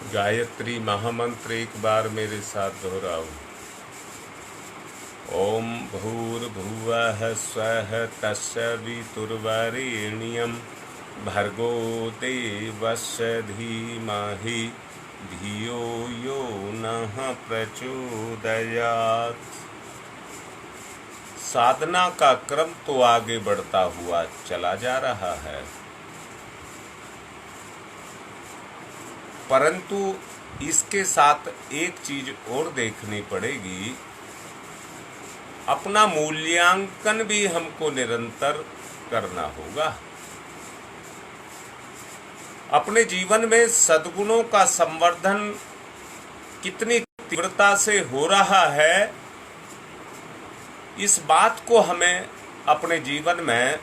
गायत्री महामंत्र एक बार मेरे साथ दोहराओ। ओम भूर्भुवः स्वः तत्सवितुर्वरेण्यं भर्गो देवस्य धीमहि धियो यो नः प्रचोदयात्। साधना का क्रम तो आगे बढ़ता हुआ चला जा रहा है, परंतु इसके साथ एक चीज और देखनी पड़ेगी। अपना मूल्यांकन भी हमको निरंतर करना होगा। अपने जीवन में सद्गुणों का संवर्धन कितनी तीव्रता से हो रहा है, इस बात को हमें अपने जीवन में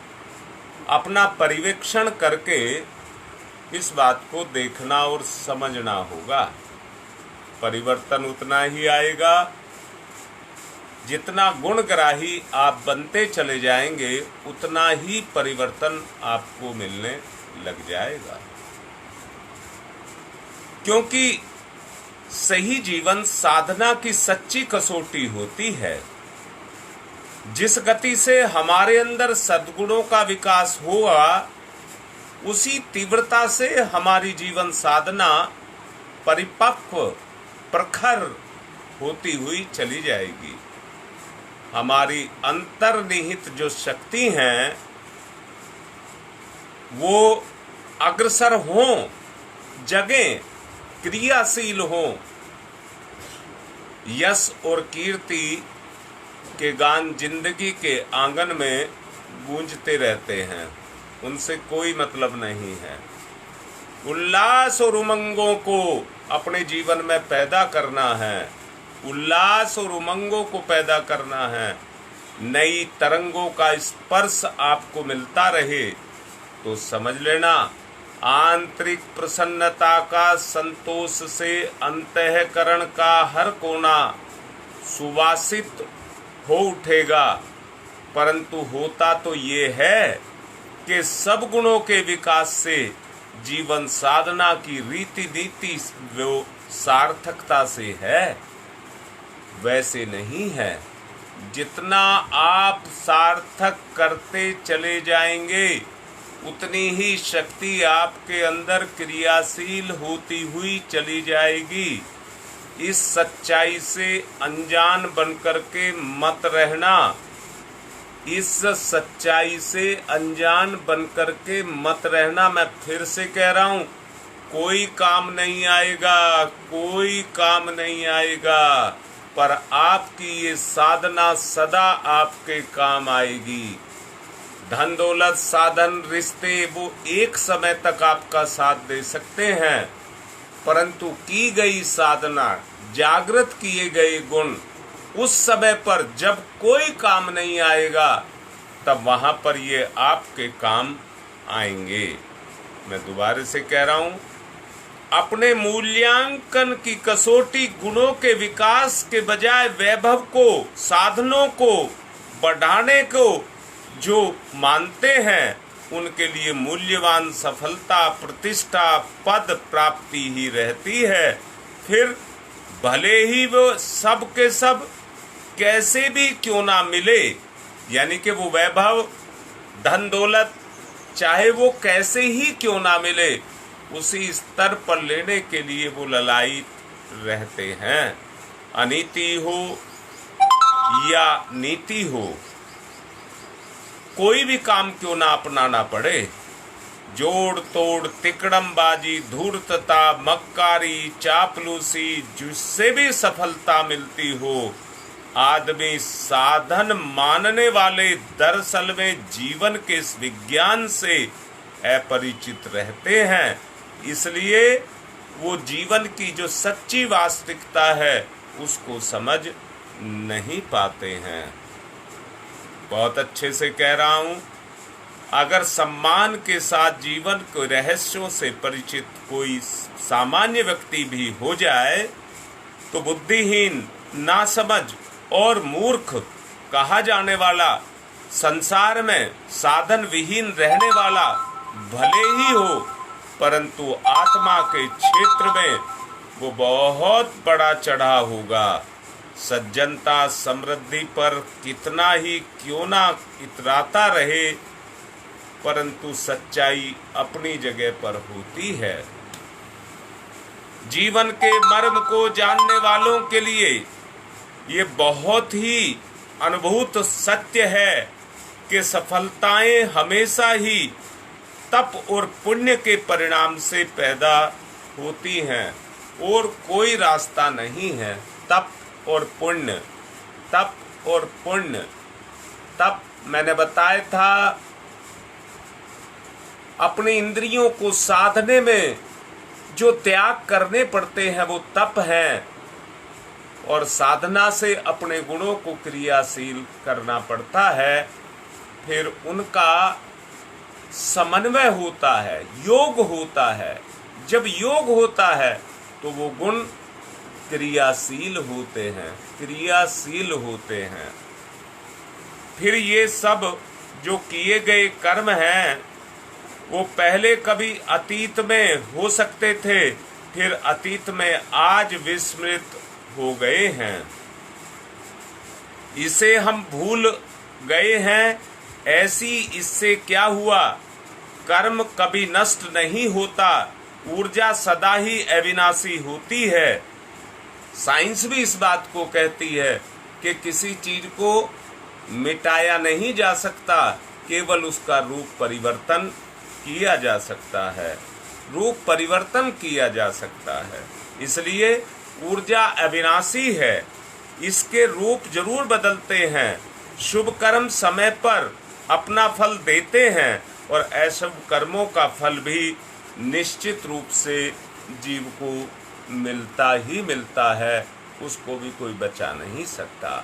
अपना परिवेक्षण करके इस बात को देखना और समझना होगा। परिवर्तन उतना ही आएगा जितना गुणग्राही आप बनते चले जाएंगे, उतना ही परिवर्तन आपको मिलने लग जाएगा। क्योंकि सही जीवन साधना की सच्ची कसौटी होती है। जिस गति से हमारे अंदर सद्गुणों का विकास होगा, उसी तीव्रता से हमारी जीवन साधना परिपक्व प्रखर होती हुई चली जाएगी। हमारी अंतर्निहित जो शक्ति हैं वो अग्रसर हों, जगें, क्रियाशील हों। यश और कीर्ति के गान जिंदगी के आंगन में गूंजते रहते हैं, उनसे कोई मतलब नहीं है। उल्लास और उमंगों को अपने जीवन में पैदा करना है, उल्लास और उमंगों को पैदा करना है। नई तरंगों का स्पर्श आपको मिलता रहे तो समझ लेना, आंतरिक प्रसन्नता का संतोष से अंतःकरण का हर कोना सुवासित हो उठेगा। परंतु होता तो ये है कि सब गुणों के विकास से जीवन साधना की रीति नीति वो सार्थकता से है, वैसे नहीं है। जितना आप सार्थक करते चले जाएंगे, उतनी ही शक्ति आपके अंदर क्रियाशील होती हुई चली जाएगी। इस सच्चाई से अनजान बनकर के मत रहना, इस सच्चाई से अनजान बनकर के मत रहना। मैं फिर से कह रहा हूँ, कोई काम नहीं आएगा, कोई काम नहीं आएगा, पर आपकी ये साधना सदा आपके काम आएगी। धन दौलत साधन रिश्ते वो एक समय तक आपका साथ दे सकते हैं, परंतु की गई साधना, जागृत किए गए गुण उस समय पर जब कोई काम नहीं आएगा, तब वहां पर ये आपके काम आएंगे। मैं दोबारा से कह रहा हूं, अपने मूल्यांकन की कसौटी गुणों के विकास के बजाय वैभव को, साधनों को बढ़ाने को जो मानते हैं, उनके लिए मूल्यवान सफलता, प्रतिष्ठा, पद प्राप्ति ही रहती है। फिर भले ही वो सब के सब कैसे भी क्यों ना मिले, यानी कि वो वैभव, धन दौलत चाहे वो कैसे ही क्यों ना मिले, उसी स्तर पर लेने के लिए वो ललायित रहते हैं। अनीति हो या नीति हो, कोई भी काम क्यों ना अपनाना पड़े, जोड़ तोड़, तिकड़मबाजी, धूर्तता, मक्कारी, चापलूसी, जिससे भी सफलता मिलती हो, आदमी साधन मानने वाले दरअसल में जीवन के इस विज्ञान से अपरिचित रहते हैं। इसलिए वो जीवन की जो सच्ची वास्तविकता है उसको समझ नहीं पाते हैं। बहुत अच्छे से कह रहा हूँ, अगर सम्मान के साथ जीवन के रहस्यों से परिचित कोई सामान्य व्यक्ति भी हो जाए, तो बुद्धिहीन, नासमझ और मूर्ख कहा जाने वाला, संसार में साधन विहीन रहने वाला भले ही हो, परंतु आत्मा के क्षेत्र में वो बहुत बड़ा चढ़ा होगा। सज्जनता समृद्धि पर कितना ही क्यों ना इतराता रहे, परंतु सच्चाई अपनी जगह पर होती है। जीवन के मर्म को जानने वालों के लिए ये बहुत ही अनुभूत सत्य है कि सफलताएं हमेशा ही तप और पुण्य के परिणाम से पैदा होती हैं और कोई रास्ता नहीं है। तप और पुण्य, तप और पुण्य। तप मैंने बताया था, अपनी इंद्रियों को साधने में जो त्याग करने पड़ते हैं वो तप है, और साधना से अपने गुणों को क्रियाशील करना पड़ता है। फिर उनका समन्वय होता है, योग होता है। जब योग होता है तो वो गुण क्रियाशील होते हैं, क्रियाशील होते हैं। फिर ये सब जो किए गए कर्म हैं वो पहले कभी अतीत में हो सकते थे, फिर अतीत में आज विस्मृत हो गए हैं। इसे हम भूल गए हैं। ऐसी इससे क्या हुआ? कर्म कभी नष्ट नहीं होता, ऊर्जा सदा ही अविनाशी होती है। साइंस भी इस बात को कहती है कि किसी चीज को मिटाया नहीं जा सकता, केवल उसका रूप परिवर्तन किया जा सकता है, रूप परिवर्तन किया जा सकता है। इसलिए ऊर्जा अविनाशी है, इसके रूप जरूर बदलते हैं। शुभ कर्म समय पर अपना फल देते हैं और अशुभ कर्मों का फल भी निश्चित रूप से जीव को मिलता ही मिलता है, उसको भी कोई बचा नहीं सकता।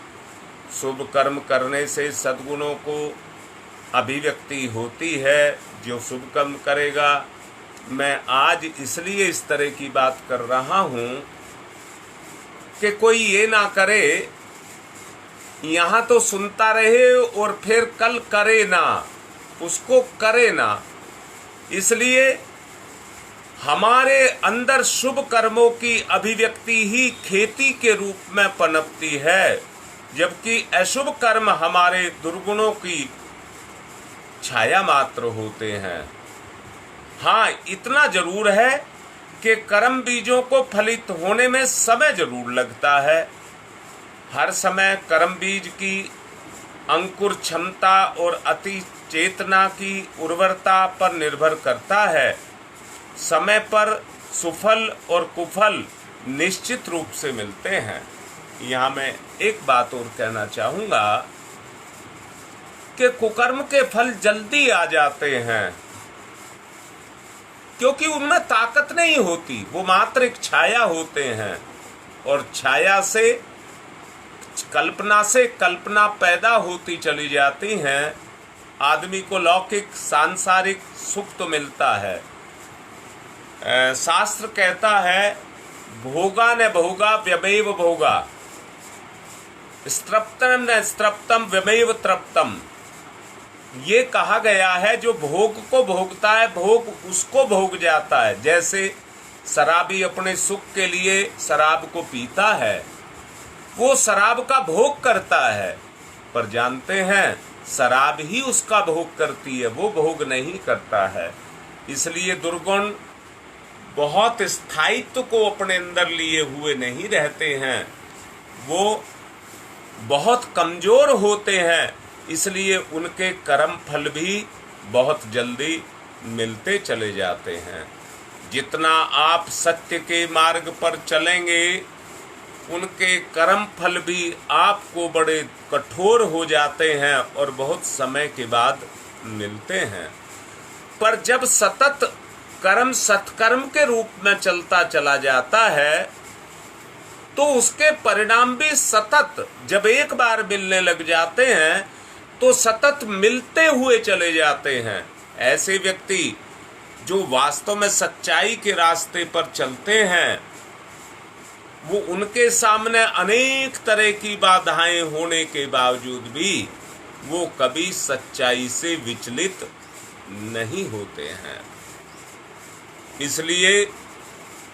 शुभ कर्म करने से सद्गुणों को अभिव्यक्ति होती है। जो शुभ कर्म करेगा, मैं आज इसलिए इस तरह की बात कर रहा हूँ कि कोई ये ना करे यहाँ तो सुनता रहे और फिर कल करे ना, उसको करे ना। इसलिए हमारे अंदर शुभ कर्मों की अभिव्यक्ति ही खेती के रूप में पनपती है, जबकि अशुभ कर्म हमारे दुर्गुणों की छाया मात्र होते हैं। हाँ, इतना जरूर है कि कर्म बीजों को फलित होने में समय जरूर लगता है। हर समय कर्म बीज की अंकुर क्षमता और अति चेतना की उर्वरता पर निर्भर करता है। समय पर सुफल और कुफल निश्चित रूप से मिलते हैं। यहाँ मैं एक बात और कहना चाहूँगा कि कुकर्म के फल जल्दी आ जाते हैं, क्योंकि उनमें ताकत नहीं होती, वो मात्र एक छाया होते हैं, और छाया से कल्पना पैदा होती चली जाती हैं। आदमी को लौकिक सांसारिक सुख तो मिलता है। शास्त्र कहता है, भोगा न भोगा व्यमेव भोगा, स्त्रप्तम न स्त्रप्तम व्यमेव तृप्तम। ये कहा गया है, जो भोग को भोगता है भोग उसको भोग जाता है। जैसे शराबी अपने सुख के लिए शराब को पीता है, वो शराब का भोग करता है, पर जानते हैं शराब ही उसका भोग करती है, वो भोग नहीं करता है। इसलिए दुर्गुण बहुत स्थायित्व को अपने अंदर लिए हुए नहीं रहते हैं, वो बहुत कमजोर होते हैं। इसलिए उनके कर्म फल भी बहुत जल्दी मिलते चले जाते हैं। जितना आप सत्य के मार्ग पर चलेंगे, उनके कर्म फल भी आपको बड़े कठोर हो जाते हैं और बहुत समय के बाद मिलते हैं। पर जब सतत कर्म सत्कर्म के रूप में चलता चला जाता है, तो उसके परिणाम भी सतत, जब एक बार मिलने लग जाते हैं तो सतत मिलते हुए चले जाते हैं। ऐसे व्यक्ति जो वास्तव में सच्चाई के रास्ते पर चलते हैं, वो उनके सामने अनेक तरह की बाधाएं होने के बावजूद भी वो कभी सच्चाई से विचलित नहीं होते हैं। इसलिए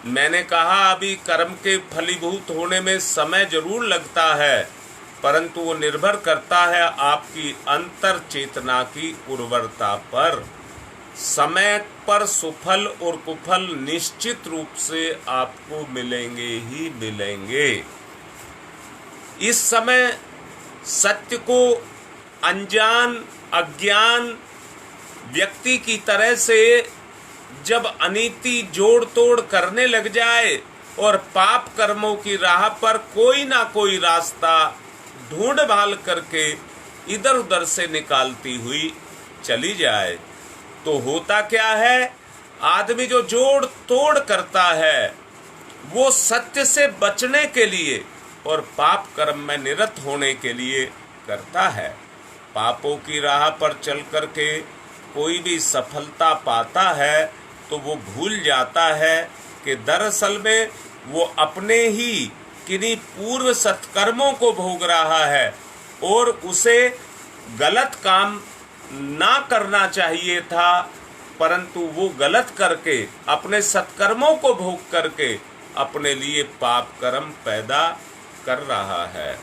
मैंने कहा अभी कर्म के फलीभूत होने में समय जरूर लगता है, परंतु वो निर्भर करता है आपकी अंतर चेतना की उर्वरता पर। समय पर सुफल और कुफल निश्चित रूप से आपको मिलेंगे ही मिलेंगे। इस समय सत्य को अनजान अज्ञान व्यक्ति की तरह से जब अनीति जोड़ तोड़ करने लग जाए और पाप कर्मों की राह पर कोई ना कोई रास्ता ढूंढ भाल करके इधर उधर से निकालती हुई चली जाए, तो होता क्या है, आदमी जो जोड़ तोड़ करता है वो सत्य से बचने के लिए और पाप कर्म में निरत होने के लिए करता है। पापों की राह पर चल करके कोई भी सफलता पाता है तो वो भूल जाता है कि दरअसल में वो अपने ही किन्हीं पूर्व सत्कर्मों को भोग रहा है और उसे गलत काम ना करना चाहिए था, परंतु वो गलत करके अपने सत्कर्मों को भोग करके अपने लिए पाप कर्म पैदा कर रहा है।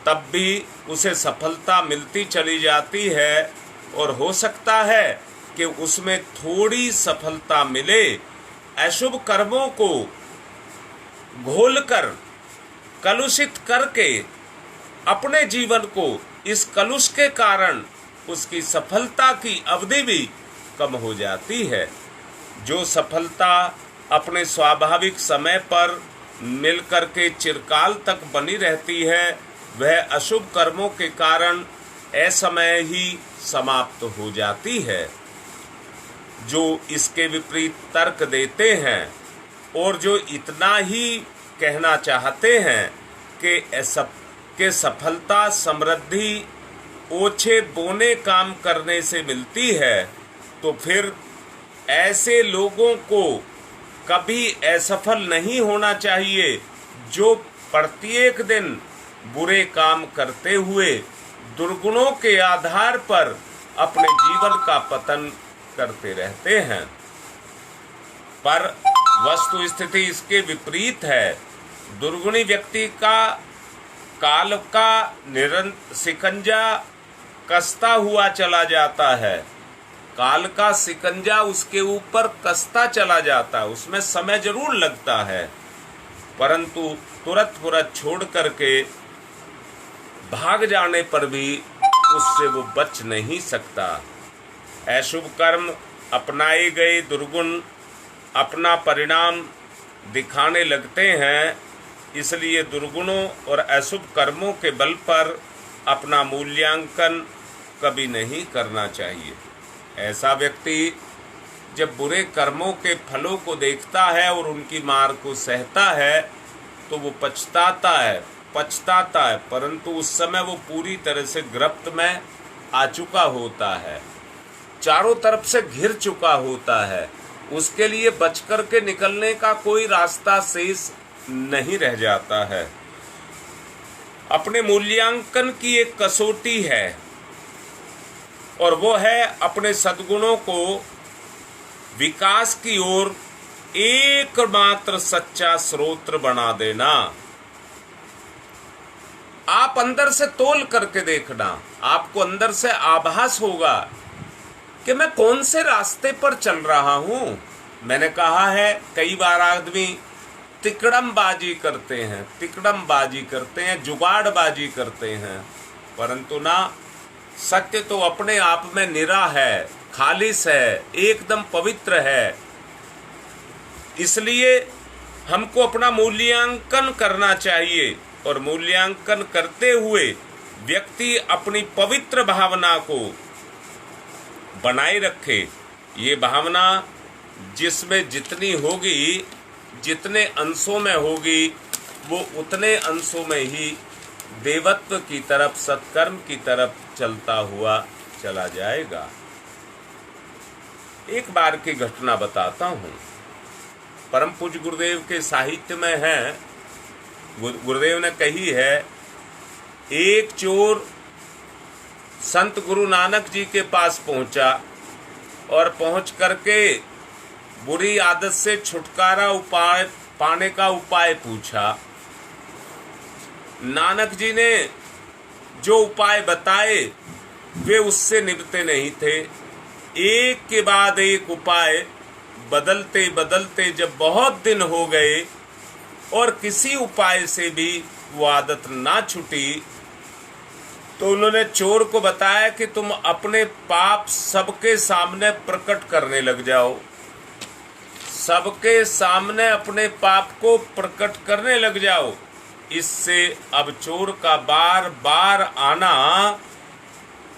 तब भी उसे सफलता मिलती चली जाती है और हो सकता है कि उसमें थोड़ी सफलता मिले। अशुभ कर्मों को घोलकर कलुषित करके अपने जीवन को इस कलुष के कारण उसकी सफलता की अवधि भी कम हो जाती है। जो सफलता अपने स्वाभाविक समय पर मिलकर के चिरकाल तक बनी रहती है, वह अशुभ कर्मों के कारण असमय ही समाप्त हो जाती है। जो इसके विपरीत तर्क देते हैं और जो इतना ही कहना चाहते हैं कि सफलता समृद्धि ओछे बोने काम करने से मिलती है, तो फिर ऐसे लोगों को कभी असफल नहीं होना चाहिए जो प्रत्येक दिन बुरे काम करते हुए दुर्गुणों के आधार पर अपने जीवन का पतन करते रहते हैं। पर वस्तु स्थिति इसके विपरीत है। दुर्गुणी व्यक्ति का काल का निरंतर शिकंजा कसता हुआ चला जाता है। काल का शिकंजा उसके ऊपर कसता चला जाता है। उसमें समय जरूर लगता है, परंतु तुरंत छोड़ करके भाग जाने पर भी उससे वो बच नहीं सकता। अशुभ कर्म अपनाए गए दुर्गुण अपना परिणाम दिखाने लगते हैं, इसलिए दुर्गुणों और अशुभ कर्मों के बल पर अपना मूल्यांकन कभी नहीं करना चाहिए। ऐसा व्यक्ति जब बुरे कर्मों के फलों को देखता है और उनकी मार को सहता है तो वो पछताता है, परंतु उस समय वो पूरी तरह से गिरफ्त में आ चुका होता है, चारों तरफ से घिर चुका होता है। उसके लिए बच कर के निकलने का कोई रास्ता शेष नहीं रह जाता है। अपने मूल्यांकन की एक कसौटी है और वो है अपने सद्गुणों को विकास की ओर एकमात्र सच्चा स्रोत बना देना। आप अंदर से तोल करके देखना, आपको अंदर से आभास होगा कि मैं कौन से रास्ते पर चल रहा हूं। मैंने कहा है कई बार आदमी तिकड़मबाजी करते हैं, जुगाड़बाजी करते हैं, परंतु ना, सत्य तो अपने आप में निरा है, खालिस है, एकदम पवित्र है। इसलिए हमको अपना मूल्यांकन करना चाहिए और मूल्यांकन करते हुए व्यक्ति अपनी पवित्र भावना को बनाए रखे। ये भावना जिसमें जितनी होगी, जितने अंशों में होगी, वो उतने अंशों में ही देवत्व की तरफ, सत्कर्म की तरफ चलता हुआ चला जाएगा। एक बार की घटना बताता हूँ। परम पूज्य गुरुदेव के साहित्य में है, गुरुदेव ने कही है, एक चोर संत गुरु नानक जी के पास पहुंचा और पहुंच करके बुरी आदत से छुटकारा पाने का उपाय पूछा। नानक जी ने जो उपाय बताए वे उससे निभते नहीं थे। एक के बाद एक उपाय बदलते बदलते जब बहुत दिन हो गए और किसी उपाय से भी वो आदत ना छूटी, तो उन्होंने चोर को बताया कि तुम अपने पाप सबके सामने प्रकट करने लग जाओ। सबके सामने अपने पाप को प्रकट करने लग जाओ। इससे अब चोर का बार बार आना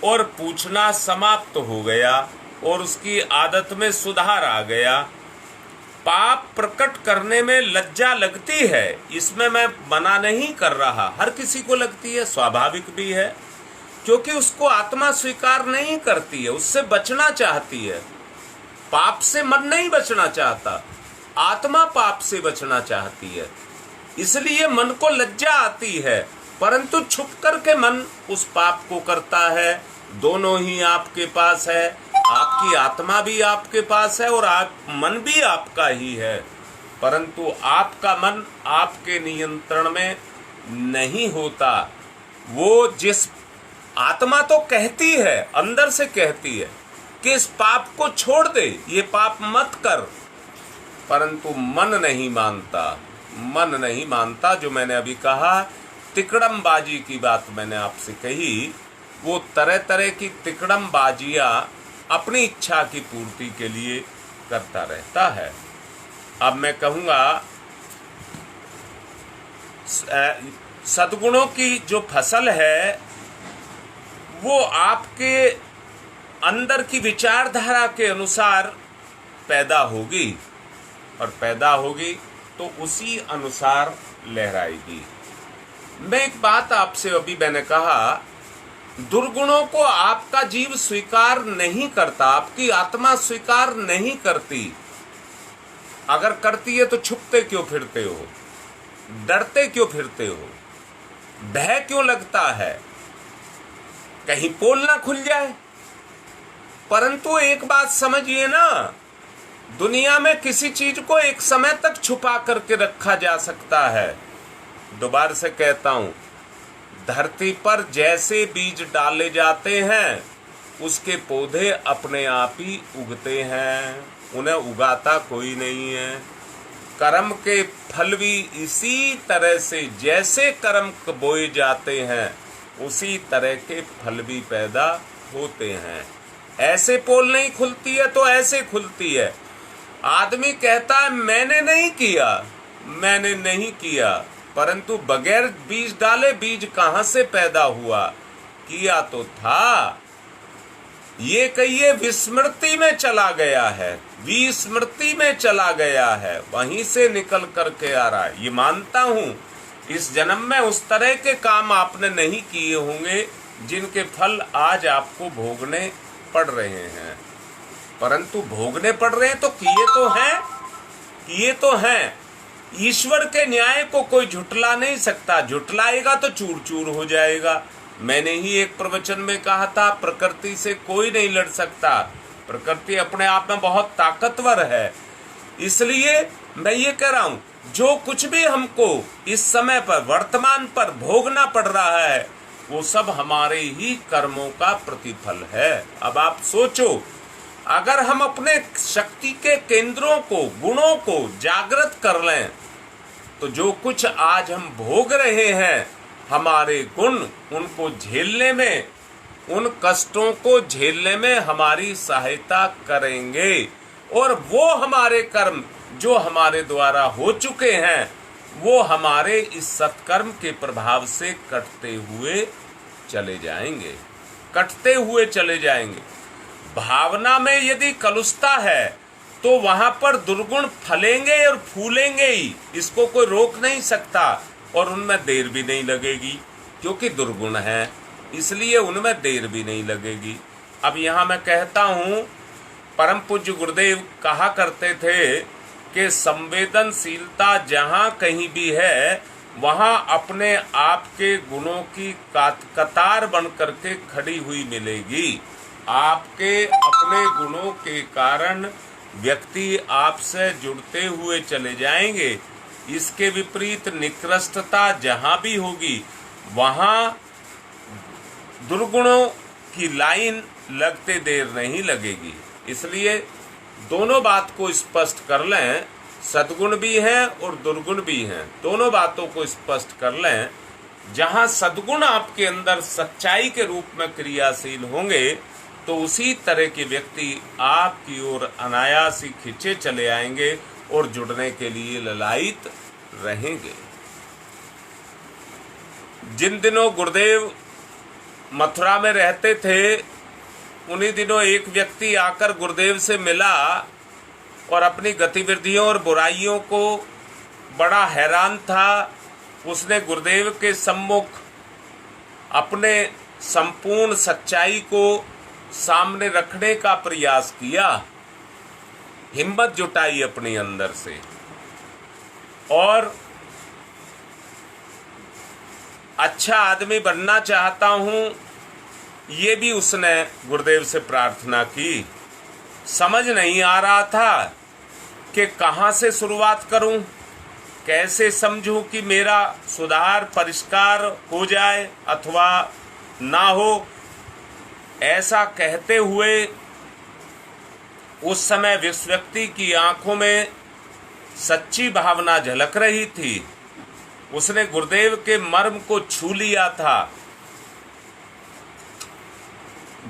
और पूछना समाप्त हो गया और उसकी आदत में सुधार आ गया। पाप प्रकट करने में लज्जा लगती है, इसमें मैं मना नहीं कर रहा, हर किसी को लगती है, स्वाभाविक भी है, क्योंकि उसको आत्मा स्वीकार नहीं करती है, उससे बचना चाहती है। पाप से मन नहीं बचना चाहता, आत्मा पाप से बचना चाहती है, इसलिए मन को लज्जा आती है, परंतु छुप करके मन उस पाप को करता है। दोनों ही आपके पास है, आपकी आत्मा भी आपके पास है और मन भी आपका ही है, परंतु आपका मन आपके नियंत्रण में नहीं होता। वो जिस आत्मा तो कहती है, अंदर से कहती है कि इस पाप को छोड़ दे, ये पाप मत कर, परंतु मन नहीं मानता, मन नहीं मानता। जो मैंने अभी कहा तिकड़मबाजी की बात मैंने आपसे कही, वो तरह तरह की तिकड़मबाजियां अपनी इच्छा की पूर्ति के लिए करता रहता है। अब मैं कहूँगा सद्गुणों की जो फसल है वो आपके अंदर की विचारधारा के अनुसार पैदा होगी, और पैदा होगी तो उसी अनुसार लहराएगी। मैं एक बात आपसे अभी मैंने कहा, दुर्गुणों को आपका जीव स्वीकार नहीं करता, आपकी आत्मा स्वीकार नहीं करती। अगर करती है तो छुपते क्यों फिरते हो, डरते क्यों फिरते हो, भय क्यों लगता है, कहीं पोल ना खुल जाए। परंतु एक बात समझिए ना, दुनिया में किसी चीज को एक समय तक छुपा करके रखा जा सकता है। दोबारा से कहता हूं, धरती पर जैसे बीज डाले जाते हैं उसके पौधे अपने आप ही उगते हैं, उन्हें उगाता कोई नहीं है। कर्म के फल भी इसी तरह से, जैसे कर्म बोए जाते हैं उसी तरह के फल भी पैदा होते हैं। ऐसे पोल नहीं खुलती है तो ऐसे खुलती है। आदमी कहता है मैंने नहीं किया, मैंने नहीं किया, परंतु बगैर बीज डाले बीज कहां से पैदा हुआ, किया तो था। ये कहिए विस्मृति में चला गया है, विस्मृति में चला गया है, वहीं से निकल करके आ रहा है। ये मानता हूं इस जन्म में उस तरह के काम आपने नहीं किए होंगे जिनके फल आज आपको भोगने पड़ रहे हैं, परंतु भोगने पड़ रहे हैं तो किए तो हैं, किए तो हैं। ईश्वर के न्याय को कोई झुटला नहीं सकता, झुटलाएगा तो चूर चूर हो जाएगा। मैंने ही एक प्रवचन में कहा था, प्रकृति से कोई नहीं लड़ सकता, प्रकृति अपने आप में बहुत ताकतवर है। इसलिए मैं ये कह रहा हूं, जो कुछ भी हमको इस समय पर वर्तमान पर भोगना पड़ रहा है वो सब हमारे ही कर्मों का प्रतिफल है। अब आप सोचो, अगर हम अपने शक्ति के केंद्रों को, गुणों को जागृत कर लें तो जो कुछ आज हम भोग रहे हैं, हमारे गुण उनको झेलने में, उन कष्टों को झेलने में हमारी सहायता करेंगे, और वो हमारे कर्म जो हमारे द्वारा हो चुके हैं वो हमारे इस सत्कर्म के प्रभाव से कटते हुए चले जाएंगे, कटते हुए चले जाएंगे। भावना में यदि कलुषता है तो वहां पर दुर्गुण फलेंगे और फूलेंगे ही, इसको कोई रोक नहीं सकता, और उनमें देर भी नहीं लगेगी, क्योंकि दुर्गुण है इसलिए उनमें देर भी नहीं लगेगी। अब यहाँ मैं कहता हूँ, परम पूज्य गुरुदेव कहा करते थे कि संवेदनशीलता जहाँ कहीं भी है वहाँ अपने आप के गुणों की कतार बन करके खड़ी हुई मिलेगी। आपके अपने गुणों के कारण व्यक्ति आपसे जुड़ते हुए चले जाएंगे। इसके विपरीत निकृष्टता जहाँ भी होगी वहाँ दुर्गुणों की लाइन लगते देर नहीं लगेगी। इसलिए दोनों बात को स्पष्ट कर लें, सद्गुण भी हैं और दुर्गुण भी हैं, दोनों बातों को स्पष्ट कर लें। जहाँ सद्गुण आपके अंदर सच्चाई के रूप में क्रियाशील होंगे तो उसी तरह के व्यक्ति आपकी ओर अनायास ही खिंचे चले आएंगे और जुड़ने के लिए ललायित रहेंगे। जिन दिनों गुरुदेव मथुरा में रहते थे उन्हीं दिनों एक व्यक्ति आकर गुरुदेव से मिला और अपनी गतिविधियों और बुराइयों को बड़ा हैरान था। उसने गुरुदेव के सम्मुख अपने संपूर्ण सच्चाई को सामने रखने का प्रयास किया, हिम्मत जुटाई अपने अंदर से और अच्छा आदमी बनना चाहता हूँ ये भी उसने गुरुदेव से प्रार्थना की। समझ नहीं आ रहा था कि कहाँ से शुरुआत करूं, कैसे समझूं कि मेरा सुधार परिष्कार हो जाए अथवा ना हो। ऐसा कहते हुए उस समय जिस व्यक्ति की आंखों में सच्ची भावना झलक रही थी उसने गुरुदेव के मर्म को छू लिया था।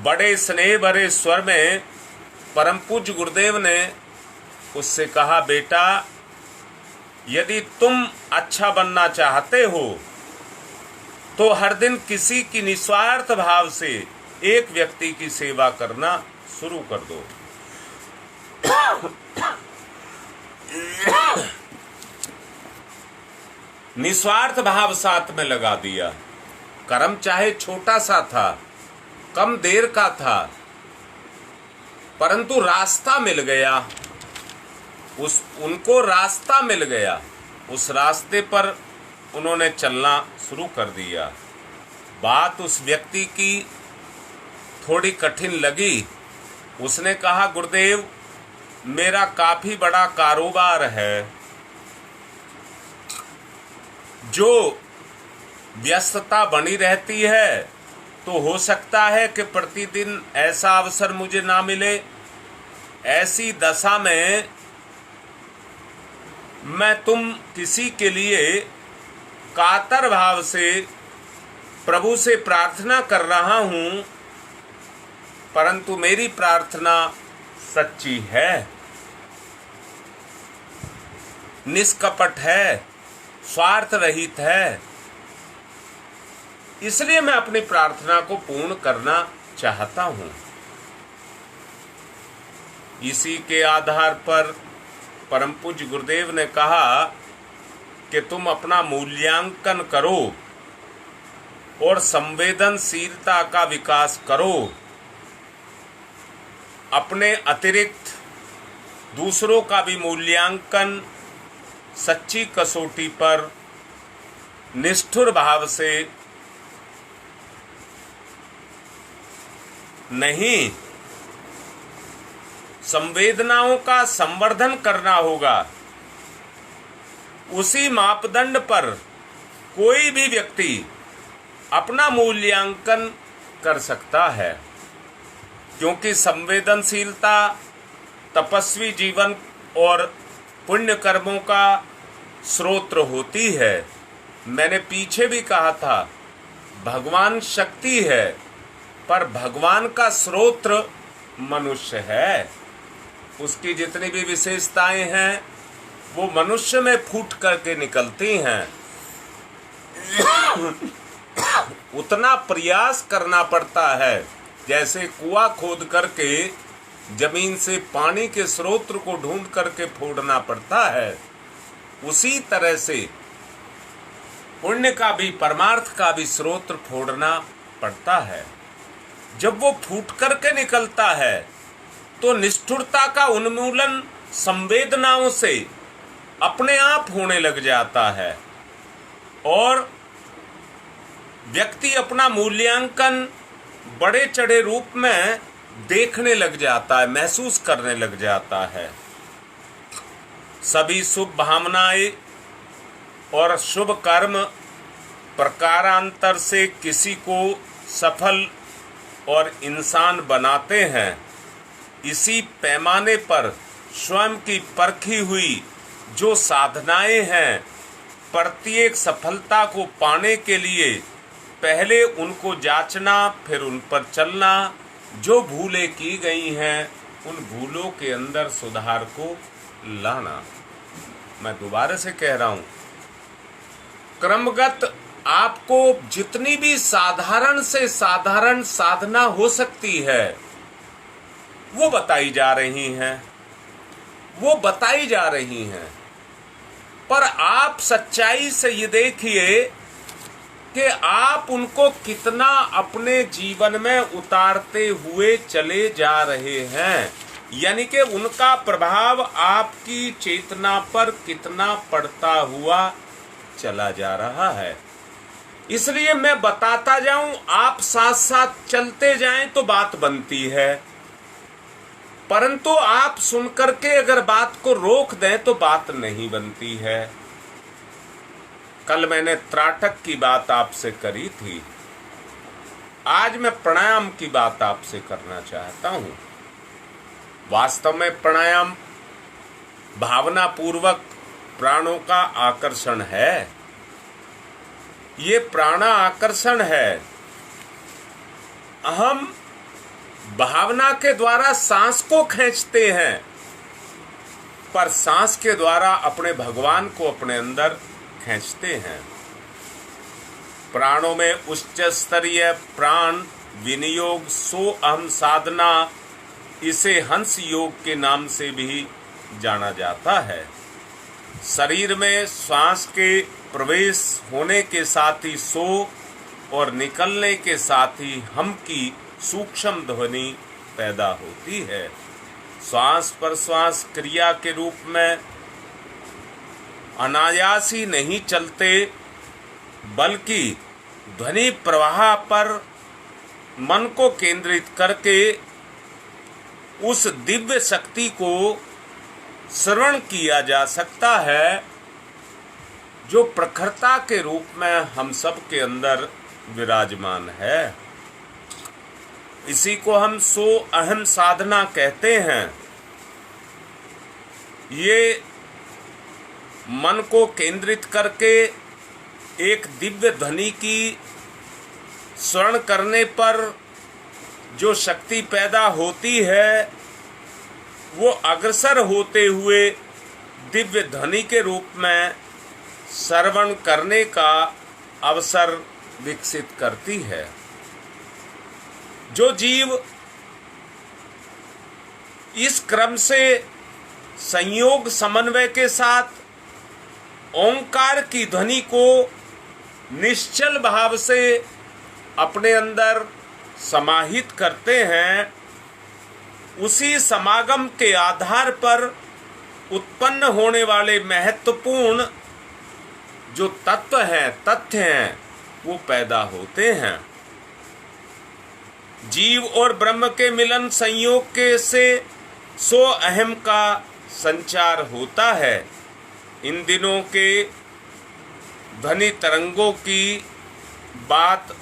बड़े स्नेह भरे स्वर में परम पूज्य गुरुदेव ने उससे कहा, बेटा यदि तुम अच्छा बनना चाहते हो तो हर दिन किसी की निस्वार्थ भाव से एक व्यक्ति की सेवा करना शुरू कर दो। निस्वार्थ भाव साथ में लगा दिया। कर्म चाहे छोटा सा था, कम देर का था, परंतु रास्ता मिल गया। उनको रास्ता मिल गया। उस रास्ते पर उन्होंने चलना शुरू कर दिया। बात उस व्यक्ति की थोड़ी कठिन लगी। उसने कहा, गुरुदेव मेरा काफी बड़ा कारोबार है, जो व्यस्तता बनी रहती है, तो हो सकता है कि प्रतिदिन ऐसा अवसर मुझे ना मिले। ऐसी दशा में मैं तुम किसी के लिए कातर भाव से प्रभु से प्रार्थना कर रहा हूं, परंतु मेरी प्रार्थना सच्ची है, निष्कपट है, स्वार्थ रहित है। इसलिए मैं अपनी प्रार्थना को पूर्ण करना चाहता हूं। इसी के आधार पर परम पूज्य गुरुदेव ने कहा कि तुम अपना मूल्यांकन करो और संवेदनशीलता का विकास करो। अपने अतिरिक्त दूसरों का भी मूल्यांकन सच्ची कसौटी पर निष्ठुर भाव से नहीं, संवेदनाओं का संवर्धन करना होगा। उसी मापदंड पर कोई भी व्यक्ति अपना मूल्यांकन कर सकता है, क्योंकि संवेदनशीलता तपस्वी जीवन और पुण्य कर्मों का स्रोत होती है। मैंने पीछे भी कहा था, भगवान शक्ति है पर भगवान का स्रोत मनुष्य है। उसकी जितनी भी विशेषताएं हैं वो मनुष्य में फूट करके निकलती हैं। उतना प्रयास करना पड़ता है जैसे कुआं खोद करके जमीन से पानी के स्रोत को ढूंढ करके फोड़ना पड़ता है। उसी तरह से पुण्य का भी, परमार्थ का भी स्रोत फोड़ना पड़ता है। जब वो फूट करके निकलता है तो निष्ठुरता का उन्मूलन संवेदनाओं से अपने आप होने लग जाता है और व्यक्ति अपना मूल्यांकन बड़े चढ़े रूप में देखने लग जाता है, महसूस करने लग जाता है। सभी शुभ भावनाएं और शुभ कर्म प्रकारांतर से किसी को सफल और इंसान बनाते हैं। इसी पैमाने पर स्वयं की परखी हुई जो साधनाएं हैं, प्रत्येक सफलता को पाने के लिए पहले उनको जांचना, फिर उन पर चलना। जो भूलें की गई हैं उन भूलों के अंदर सुधार को लाना। मैं दोबारा से कह रहा हूं, क्रमगत आपको जितनी भी साधारण से साधारण साधना हो सकती है वो बताई जा रही हैं, पर आप सच्चाई से ये देखिए कि आप उनको कितना अपने जीवन में उतारते हुए चले जा रहे हैं, यानी कि उनका प्रभाव आपकी चेतना पर कितना पड़ता हुआ चला जा रहा है। इसलिए मैं बताता जाऊं, आप साथ साथ चलते जाएं तो बात बनती है, परंतु आप सुनकर के अगर बात को रोक दें तो बात नहीं बनती है। कल मैंने त्राटक की बात आपसे करी थी, आज मैं प्राणायाम की बात आपसे करना चाहता हूं। वास्तव में प्राणायाम भावना पूर्वक प्राणों का आकर्षण है। ये प्राणा आकर्षण है। हम भावना के द्वारा सांस को खींचते हैं, पर सांस के द्वारा अपने भगवान को अपने अंदर खींचते हैं। प्राणों में उच्च स्तरीय प्राण विनियोग सो अहम साधना, इसे हंस योग के नाम से भी जाना जाता है। शरीर में श्वास के प्रवेश होने के साथ ही सो और निकलने के साथ ही हम की सूक्ष्म ध्वनि पैदा होती है। श्वास प्रश्वास क्रिया के रूप में अनायास ही नहीं चलते, बल्कि ध्वनि प्रवाह पर मन को केंद्रित करके उस दिव्य शक्ति को श्रवण किया जा सकता है जो प्रखरता के रूप में हम सब के अंदर विराजमान है। इसी को हम सो अहम साधना कहते हैं। ये मन को केंद्रित करके एक दिव्य ध्वनि की श्रवण करने पर जो शक्ति पैदा होती है, वो अग्रसर होते हुए दिव्य ध्वनि के रूप में श्रवण करने का अवसर विकसित करती है। जो जीव इस क्रम से संयोग समन्वय के साथ ओंकार की ध्वनि को निश्चल भाव से अपने अंदर समाहित करते हैं, उसी समागम के आधार पर उत्पन्न होने वाले महत्वपूर्ण जो तथ्य हैं वो पैदा होते हैं। जीव और ब्रह्म के मिलन संयोग के से सो अहम का संचार होता है। इन दिनों के ध्वनि तरंगों की बात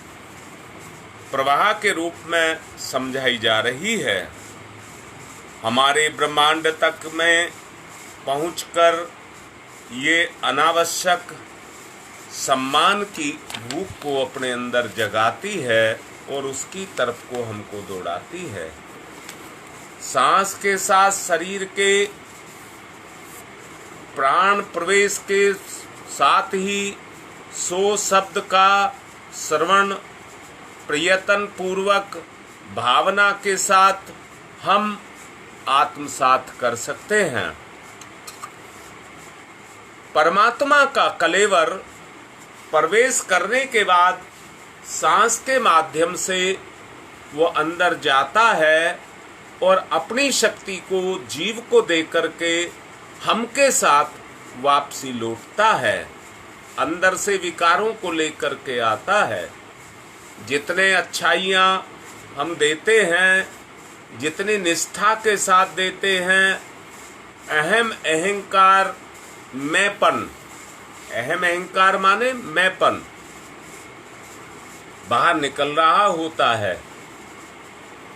प्रवाह के रूप में समझाई जा रही है। हमारे ब्रह्मांड तक में पहुंचकर ये अनावश्यक सम्मान की भूख को अपने अंदर जगाती है और उसकी तरफ को हमको दौड़ाती है। सांस के साथ शरीर के प्राण प्रवेश के साथ ही सो शब्द का श्रवण प्रयत्न पूर्वक भावना के साथ हम आत्मसात कर सकते हैं। परमात्मा का कलेवर प्रवेश करने के बाद सांस के माध्यम से वो अंदर जाता है और अपनी शक्ति को जीव को दे करके हमके साथ वापसी लौटता है। अंदर से विकारों को लेकर के आता है। जितने अच्छाइयाँ हम देते हैं जितनी निष्ठा के साथ देते हैं, अहम अहंकार मैंपन, अहम अहंकार माने मैंपन बाहर निकल रहा होता है।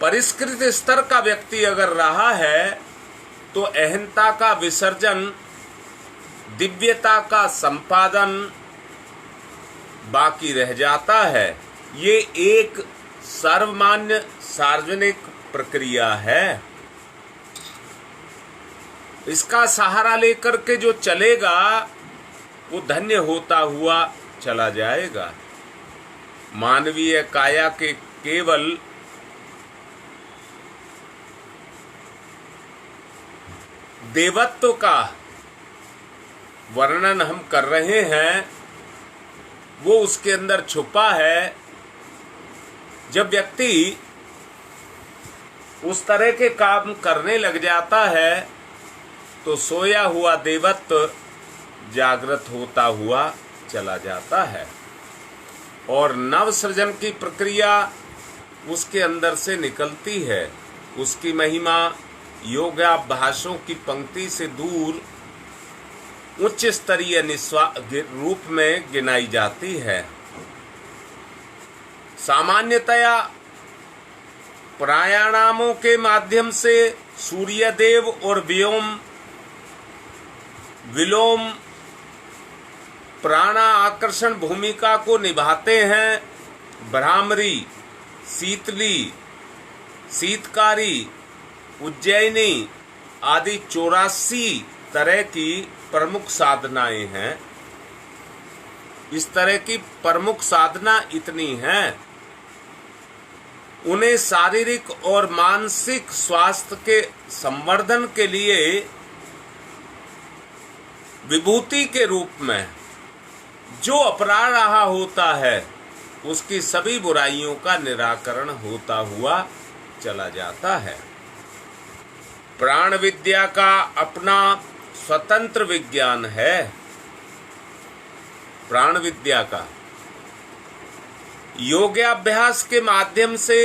परिष्कृत स्तर का व्यक्ति अगर रहा है तो अहंता का विसर्जन, दिव्यता का संपादन बाकी रह जाता है। ये एक सर्वमान्य सार्वजनिक प्रक्रिया है। इसका सहारा लेकर के जो चलेगा वो धन्य होता हुआ चला जाएगा। मानवीय काया के केवल देवत्व का वर्णन हम कर रहे हैं, वो उसके अंदर छुपा है। जब व्यक्ति उस तरह के काम करने लग जाता है तो सोया हुआ देवत्व जागृत होता हुआ चला जाता है और नव सृजन की प्रक्रिया उसके अंदर से निकलती है। उसकी महिमा योगाभ्यासों की पंक्ति से दूर उच्च स्तरीय रूप में गिनाई जाती है। सामान्यतया प्राणायामों के माध्यम से सूर्यदेव और विलोम प्राणा आकर्षण भूमिका को निभाते हैं। भ्रामरी, शीतली, शीतकारी, उज्जैनी आदि 84 तरह की प्रमुख साधनाएं हैं। इस तरह की प्रमुख साधना इतनी हैं, उन्हें शारीरिक और मानसिक स्वास्थ्य के संवर्धन के लिए विभूति के रूप में जो अपरा रहा होता है उसकी सभी बुराइयों का निराकरण होता हुआ चला जाता है। प्राण विद्या का अपना स्वतंत्र विज्ञान है। प्राण विद्या का योगाभ्यास के माध्यम से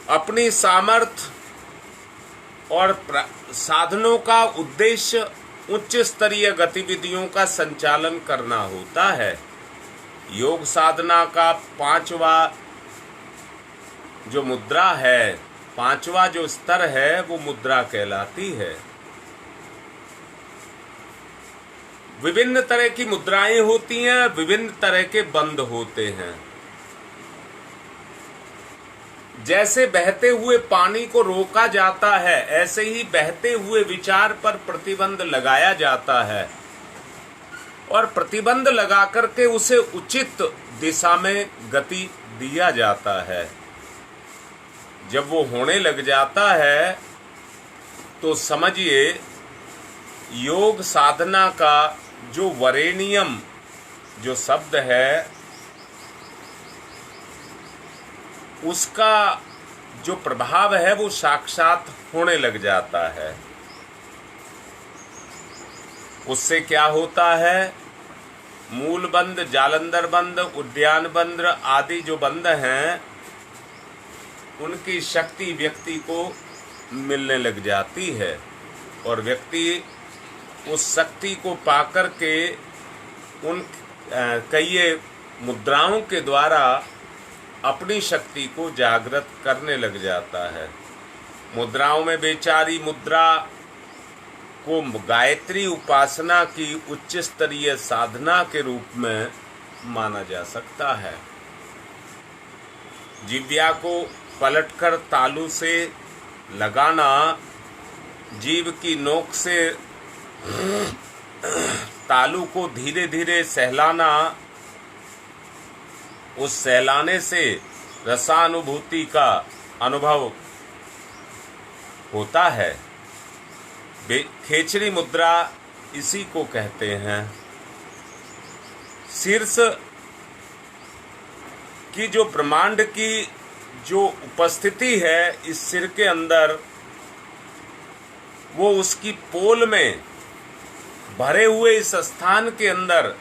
अपनी सामर्थ्य और साधनों का उद्देश्य उच्च स्तरीय गतिविधियों का संचालन करना होता है। योग साधना का पांचवा जो मुद्रा है, पांचवा जो स्तर है वो मुद्रा कहलाती है। विभिन्न तरह की मुद्राएं होती हैं, विभिन्न तरह के बंद होते हैं। जैसे बहते हुए पानी को रोका जाता है, ऐसे ही बहते हुए विचार पर प्रतिबंध लगाया जाता है और प्रतिबंध लगा करके उसे उचित दिशा में गति दिया जाता है। जब वो होने लग जाता है तो समझिए योग साधना का जो वरेण्यम जो शब्द है उसका जो प्रभाव है वो साक्षात होने लग जाता है। उससे क्या होता है, मूल बंद, जालंधर बंद, उद्यान बंद आदि जो बंद हैं उनकी शक्ति व्यक्ति को मिलने लग जाती है और व्यक्ति उस शक्ति को पाकर के उन कई मुद्राओं के द्वारा अपनी शक्ति को जागृत करने लग जाता है। मुद्राओं में बेचारी मुद्रा को गायत्री उपासना की उच्च स्तरीय साधना के रूप में माना जा सकता है। जिह्वा को पलटकर तालू से लगाना, जीभ की नोक से तालू को धीरे धीरे सहलाना, उस सहलाने से रसानुभूति का अनुभव होता है। खेचरी मुद्रा इसी को कहते हैं। शीर्ष की जो ब्रह्मांड की जो उपस्थिति है इस सिर के अंदर, वो उसकी पोल में भरे हुए इस स्थान के अंदर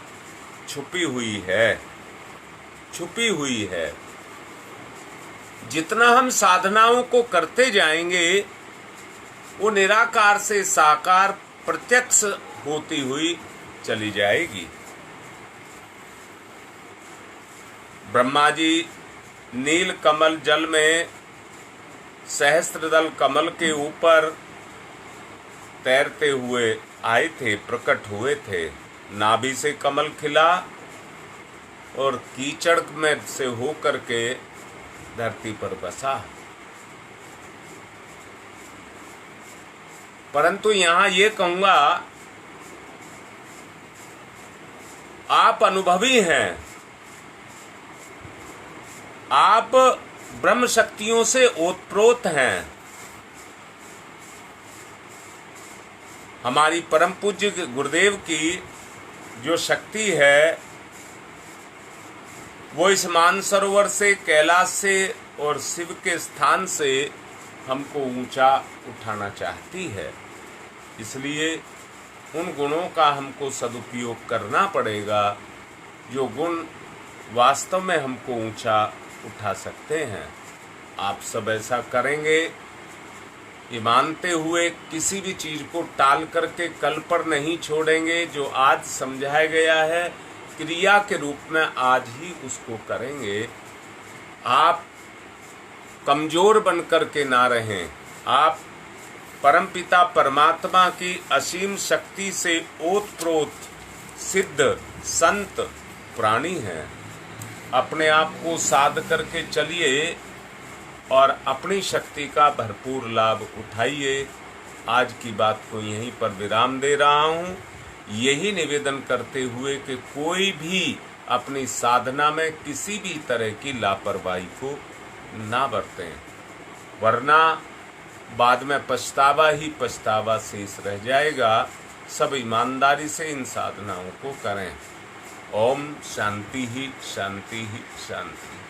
छुपी हुई है। जितना हम साधनाओं को करते जाएंगे वो निराकार से साकार प्रत्यक्ष होती हुई चली जाएगी। ब्रह्मा जी नील कमल जल में सहस्त्रदल कमल के ऊपर तैरते हुए आए थे, प्रकट हुए थे। नाभि से कमल खिला और कीचड़ में से होकर के धरती पर बसा। परंतु यहां ये कहूंगा, आप अनुभवी हैं, आप ब्रह्म शक्तियों से ओतप्रोत हैं। हमारी परम पूज्य गुरुदेव की जो शक्ति है वो इस मानसरोवर से, कैलाश से और शिव के स्थान से हमको ऊंचा उठाना चाहती है। इसलिए उन गुणों का हमको सदुपयोग करना पड़ेगा जो गुण वास्तव में हमको ऊंचा उठा सकते हैं। आप सब ऐसा करेंगे ये मानते हुए, किसी भी चीज को टाल करके कल पर नहीं छोड़ेंगे। जो आज समझाया गया है क्रिया के रूप में आज ही उसको करेंगे। आप कमजोर बन करके ना रहें। आप परमपिता परमात्मा की असीम शक्ति से ओतप्रोत सिद्ध संत प्राणी हैं। अपने आप को साध करके चलिए और अपनी शक्ति का भरपूर लाभ उठाइए। आज की बात को यहीं पर विराम दे रहा हूँ, यही निवेदन करते हुए कि कोई भी अपनी साधना में किसी भी तरह की लापरवाही को ना बरतें, वरना बाद में पछतावा ही पछतावा शेष रह जाएगा। सब ईमानदारी से इन साधनाओं को करें। ओम शांति ही शांति ही शांति।